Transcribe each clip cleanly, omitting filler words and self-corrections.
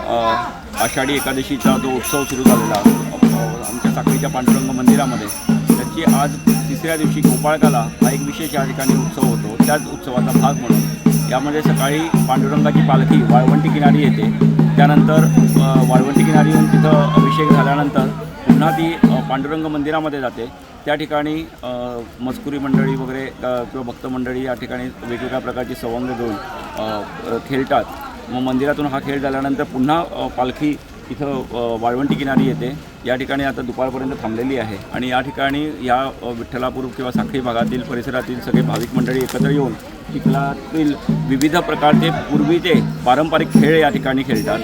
आषाढी एकादशीचा जो उत्सव सुरू झालेला आमच्या साखळीच्या पांडुरंग मंदिरामध्ये, त्याची आज तिसऱ्या दिवशी गोपाळकाला हा एक विशेष या ठिकाणी उत्सव होतो। त्याच उत्सवाचा भाग म्हणून यामध्ये सकाळी पांडुरंगाची पालखी वाळवंटी किनारी येते। त्यानंतर वाळवंटी किनारी येऊन तिथं अभिषेक झाल्यानंतर पुन्हा ती पांडुरंग मंदिरामध्ये जाते। त्या ठिकाणी मजकुरी मंडळी वगैरे किंवा भक्त मंडळी या ठिकाणी वेगवेगळ्या प्रकारची सवंग घेऊन खेळतात। मग मंदिरातून हा खेळ झाल्यानंतर पुन्हा पालखी इथं वाळवंटी किनारी येते। या ठिकाणी आता दुपारपर्यंत थांबलेली आहे आणि या ठिकाणी या विठ्ठलापूर किंवा साखळी भागातील परिसरातील सगळे भाविक मंडळी एकत्र येऊन चिखलातील विविध प्रकारचे पूर्वीचे पारंपरिक खेळ या ठिकाणी खेळतात,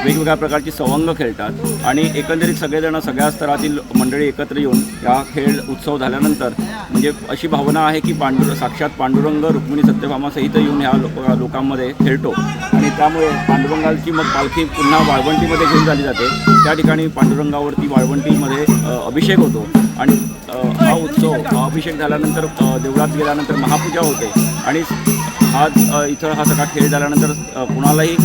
वेगवेगळ्या प्रकारची सवंग खेळतात आणि एकंदरीत सगळेजण सगळ्या स्तरातील मंडळी एकत्र येऊन या खेळ उत्सव झाल्यानंतर म्हणजे अशी भावना आहे की साक्षात पांडुरंग रुक्मिणी सत्यभामा सहित येऊन ह्या लोकांमध्ये खेळतो आणि त्यामुळे पांडुरंगाची मग पालखी पुन्हा वाळवंटीमध्ये घेऊन झाली जाते। त्या ठिकाणी पांडुरंगावरती वाळवंटीमध्ये अभिषेक होतो आणि हा उत्सव अभिषेक झाल्यानंतर देवळात गेल्यानंतर महापूजा होते आणि इथं हा सगळा खेळ झाल्यानंतर कुणालाही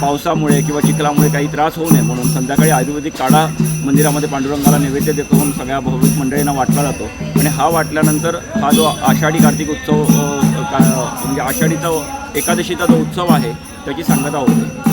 पावसामुळे किंवा चिखलामुळे काही त्रास होऊ नये म्हणून संध्याकाळी आयुर्वेदिक काढा मंदिरामध्ये पांडुरंगाला नैवेद्य देऊन सगळ्या भाविक मंडळींना वाटला जातो आणि हा वाटल्यानंतर हा जो आषाढी कार्तिक उत्सव म्हणजे आषाढीचा एकादशीचा जो उत्सव आहे त्याची सांगता होते।